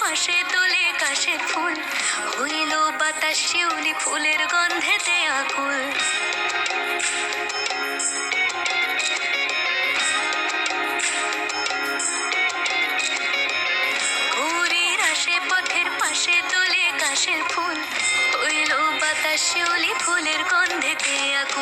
পাশে তোলে কাশের ফুল, হইল বাতাস শিউলি ফুলের গন্ধেতে আকুল। গৌরীর আসে পথের পাশে তোলে কাশের ফুল, হইল বাতাস শিউলি ফুলের গন্ধেতে আকুল।